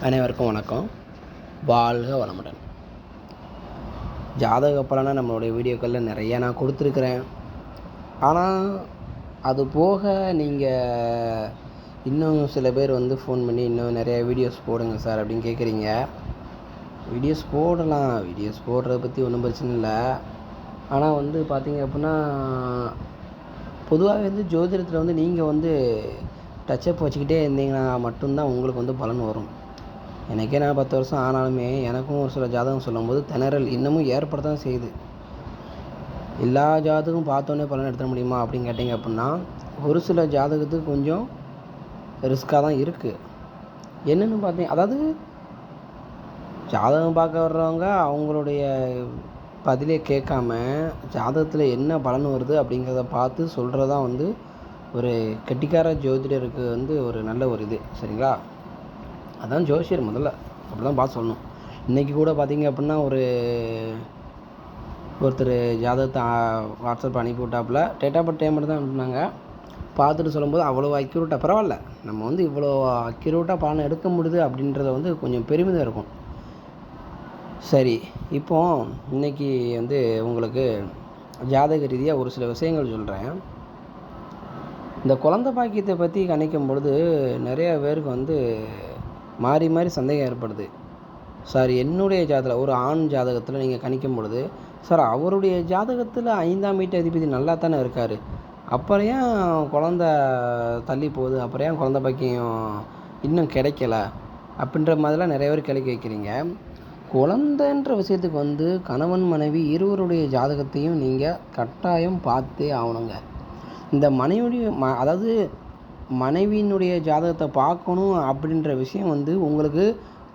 அனைவருக்கும் வணக்கம். வாழ்க வளமுடன். ஜாதக பலனை நம்மளுடைய வீடியோக்களில் நிறையா நான் கொடுத்துருக்குறேன். ஆனால் அது போக நீங்கள் இன்னும் சில பேர் ஃபோன் பண்ணி இன்னும் நிறையா வீடியோஸ் போடுங்க சார் அப்படின்னு கேட்குறீங்க. வீடியோஸ் போடலாம், வீடியோஸ் போடுறத பற்றி ஒன்றும் பிரச்சனை இல்லை. ஆனால் பார்த்தீங்க அப்படின்னா பொதுவாகவே ஜோதிடத்தில் நீங்கள் டச்சப் வச்சுக்கிட்டே இருந்தீங்கன்னா மட்டும்தான் உங்களுக்கு பலன் வரும். எனக்கே நான் 10 வருஷம் ஆனாலுமே எனக்கும் ஒரு சில ஜாதகம் சொல்லும்போது திணறல் இன்னமும் ஏற்பட தான் செய்யுது. எல்லா ஜாதகம் பார்த்தோன்னே பலன் எடுத்துட முடியுமா அப்படின்னு கேட்டிங்க அப்படின்னா ஒரு சில ஜாதகத்துக்கு கொஞ்சம் ரிஸ்க்காக தான் இருக்குது. என்னென்னு பார்த்தீங்க, அதாவது ஜாதகம் பார்க்க வர்றவங்க அவங்களுடைய பதிலே கேட்காம ஜாதகத்தில் என்ன பலன் வருது அப்படிங்கிறத பார்த்து சொல்கிறதான் ஒரு கெட்டிக்கார ஜோதிடருக்கு ஒரு நல்ல ஒரு இது. சரிங்களா? அதான் ஜோசியர் முதல்ல அப்படி தான் பார்த்து சொல்லணும். இன்றைக்கி கூட பார்த்திங்க அப்படின்னா ஒருத்தர் ஜாதகத்தை வாட்ஸ்அப் அனுப்பி விட்டாப்புல. டேட் ஆஃப் பர்த் டைம் மட்டும் தான் அனுப்புனாங்க. பார்த்துட்டு சொல்லும்போது அவ்வளோ அக்யூரேட்டாக பரவாயில்ல, நம்ம இவ்வளோ அக்யூரேட்டாக பலன் எடுக்க முடியுது அப்படின்றத கொஞ்சம் பெருமிதம் இருக்கும். சரி, இப்போது இன்றைக்கி உங்களுக்கு ஜாதக ரீதியாக ஒரு சில விஷயங்கள் சொல்கிறேன். இந்த குழந்தை பாக்கியத்தை பற்றி கணிக்கும் பொழுது நிறைய பேருக்கு மாறி மாறி சந்தேகம் ஏற்படுது. சார், என்னுடைய ஜாதகத்தில் ஒரு ஆண் ஜாதகத்தில் நீங்கள் கணிக்கும் பொழுது, சார் அவருடைய ஜாதகத்தில் 5ஆம் வீட்டு அதிபதி நல்லா தானே இருக்கார், அப்புறம் ஏன் குழந்த தள்ளி போகுது, அப்புறம் ஏன் குழந்தை பாக்கியம் இன்னும் கிடைக்கல அப்படின்ற மாதிரிலாம் நிறைய பேர் கேள்வி கேட்குறீங்க. குழந்தைன்ற விஷயத்துக்கு கணவன் மனைவி இருவருடைய ஜாதகத்தையும் நீங்கள் கட்டாயம் பார்த்தே ஆகணுங்க. இந்த அதாவது மனைவியினுடைய ஜாதகத்தை பார்க்கணும் அப்படின்ற விஷயம் உங்களுக்கு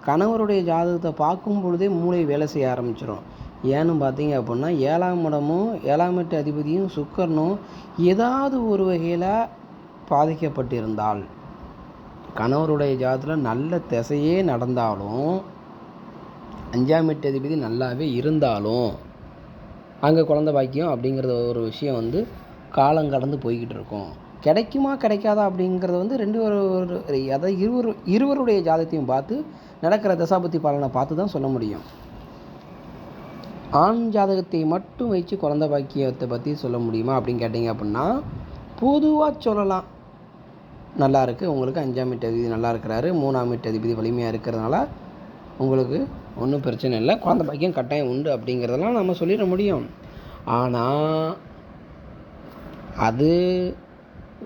கணவருடைய ஜாதகத்தை பார்க்கும் பொழுதே மூளை வேலை செய்ய ஆரம்பிச்சிடும். ஏன்னு பார்த்தீங்க அப்படின்னா 7ஆம் இடமும் 7ஆம் வீட்டு அதிபதியும் சுக்கிரனும் ஏதாவது ஒரு வகையில் பாதிக்கப்பட்டிருந்தால், கணவருடைய ஜாதகத்தில் நல்ல திசையே நடந்தாலும் 5ஆம் வீட்டு அதிபதி நல்லாவே இருந்தாலும் அங்கே குழந்தை பாக்கியம் அப்படிங்கிறது ஒரு விஷயம் காலம் கடந்து போய்கிட்டு இருக்கும். கிடைக்குமா கிடைக்காதா அப்படிங்கிறது அதாவது இருவருடைய ஜாதகத்தையும் பார்த்து நடக்கிற தசாபத்தி பலனை பார்த்து தான் சொல்ல முடியும். ஆண் ஜாதகத்தை மட்டும் வச்சு குழந்தை பாக்கியத்தை பற்றி சொல்ல முடியுமா அப்படின்னு கேட்டிங்க அப்படின்னா பொதுவாக சொல்லலாம். நல்லா இருக்குது, உங்களுக்கு 5ஆம் வீட்டு அதிபதி நல்லா இருக்கிறாரு, 3ஆம் வீட்டு அதிபதி வலிமையாக இருக்கிறதுனால உங்களுக்கு ஒன்றும் பிரச்சனை இல்லை, குழந்தை பாக்கியம் கட்டாயம் உண்டு அப்படிங்கிறதெல்லாம் நம்ம சொல்லிட முடியும். ஆனால் அது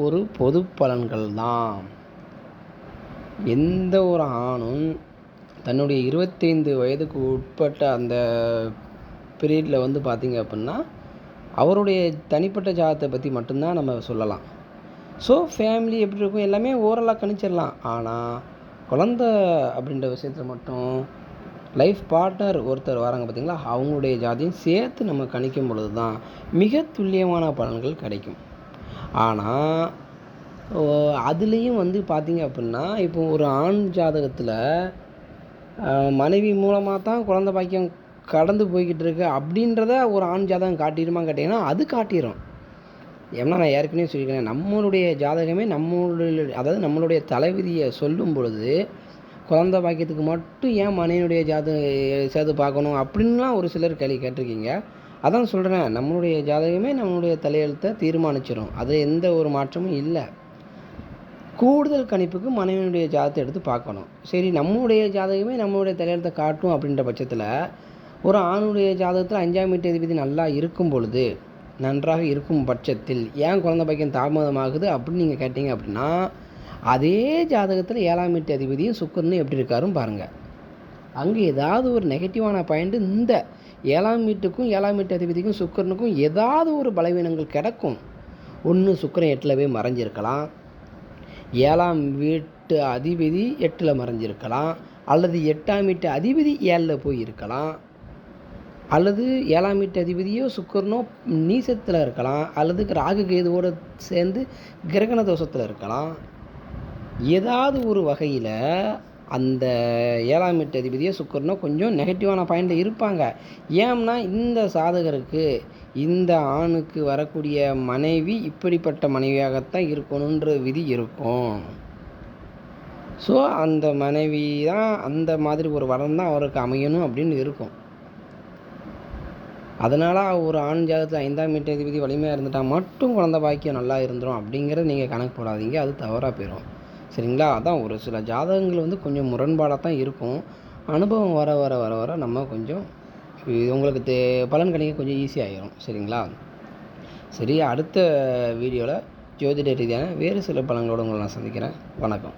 ஒரு பொது பலன்கள் தான். எந்த ஒரு ஆணும் தன்னுடைய 25 வயதுக்கு உட்பட்ட அந்த பீரியடில் பார்த்திங்க அப்படின்னா அவருடைய தனிப்பட்ட ஜாதகத்தை பற்றி மட்டும்தான் நம்ம சொல்லலாம். ஸோ ஃபேமிலி எப்படி இருக்கும் எல்லாமே ஓரலாக கணிச்சிடலாம். ஆனால் குழந்த அப்படின்ற விஷயத்தில் மட்டும் லைஃப் பார்ட்னர் ஒருத்தர் வராங்க பார்த்திங்களா, அவங்களுடைய ஜாதியும் சேர்த்து நம்ம கணிக்கும் பொழுது தான் மிக துல்லியமான பலன்கள் கிடைக்கும். ஆனால் அதுலேயும் பார்த்திங்க அப்படின்னா இப்போ ஒரு ஆண் ஜாதகத்தில் மனைவி மூலமாக தான் குழந்தை பாக்கியம் கடந்து போய்கிட்டு இருக்கு அப்படின்றத ஒரு ஆண் ஜாதகம் காட்டிடுமா கேட்டிங்கன்னா அது காட்டிடும். ஏன்னா நான் ஏற்கனவே சொல்லியிருக்கேன், நம்மளுடைய ஜாதகமே நம்மளுடைய தலைவிதியை சொல்லும் பொழுது குழந்தை பாக்கியத்துக்கு மட்டும் ஏன் மனைவியுடைய சேர்த்து பார்க்கணும் அப்படின்லாம் ஒரு சிலர் கேள்வி கேட்டிருக்கீங்க. அதான் சொல்கிறேன், நம்மளுடைய ஜாதகமே நம்மளுடைய தலையெழுத்தை தீர்மானிச்சிடும், அது எந்த ஒரு மாற்றமும் இல்லை. கூடுதல் கணிப்புக்கு மனைவியுடைய ஜாதகத்தை எடுத்து பார்க்கணும். சரி, நம்மளுடைய ஜாதகமே நம்மளுடைய தலையெழுத்தை காட்டும் அப்படின்ற பட்சத்தில் ஒரு ஆணுடைய ஜாதகத்தில் 5ஆம் வீட்டு அதிபதி நல்லா இருக்கும் பொழுது, நன்றாக இருக்கும் பட்சத்தில் ஏன் குழந்தை பாக்கியம் தாமதமாகுது அப்படின்னு நீங்கள் கேட்டிங்க அப்படின்னா அதே ஜாதகத்தில் 7ஆம் வீட்டு அதிபதியும் சுக்கிரனும் எப்படி இருக்காரும் பாருங்கள். அங்கே ஏதாவது ஒரு நெகட்டிவான பாயிண்ட் இந்த 7ஆம் வீட்டுக்கும் 7ஆம் வீட்டு அதிபதிக்கும் சுக்கிரனுக்கும் ஏதாவது ஒரு பலவீனங்கள் கிடக்கும். ஒன்று சுக்கிரன் 8ல் போய் மறைஞ்சிருக்கலாம், 7ஆம் வீட்டு அதிபதி 8ல் மறைஞ்சிருக்கலாம், அல்லது 8ஆம் வீட்டு அதிபதி 7ல் போய் இருக்கலாம், அல்லது 7ஆம் வீட்டு அதிபதியோ சுக்கிரனோ நீசத்தில் இருக்கலாம், அல்லது ராகு கேதுவோடு சேர்ந்து கிரகண தோஷத்தில் இருக்கலாம். ஏதாவது ஒரு வகையில் அந்த 7ஆம் வீட்டு அதிபதியோ சுக்கிரனோ கொஞ்சம் நெகட்டிவான பாயிண்டில் இருப்பாங்க. ஏன்னா இந்த சாதகருக்கு இந்த ஆணுக்கு வரக்கூடிய மனைவி இப்படிப்பட்ட மனைவியாகத்தான் இருக்கணுன்ற விதி இருக்கும். ஸோ அந்த மனைவி தான் அந்த மாதிரி ஒரு வரம் தான் அவருக்கு அமையணும் அப்படின்னு இருக்கும். அதனால் ஒரு ஆண் ஜாதகத்தில் 5ஆம் வீட்டு அதிபதி வலிமையாக இருந்துட்டால் மட்டும் குழந்தை பாக்கியம் நல்லா இருந்துடும் அப்படிங்கிறத நீங்கள் கணக்கு போடாதீங்க. அது தவறாக போயிடும். சரிங்களா? அதான் ஒரு சில ஜாதகங்கள் வந்து கொஞ்சம் முரண்பாடாக தான் இருக்கும். அனுபவம் வர வர வர வர நம்ம கொஞ்சம் உங்களுக்கு பலன் கணிக்க கொஞ்சம் ஈஸியாகிடும். சரிங்களா? சரி, அடுத்த வீடியோவில் ஜோதிட ரீதியான வேறு சில பலன்களோடு உங்களை நான் சந்திக்கிறேன். வணக்கம்.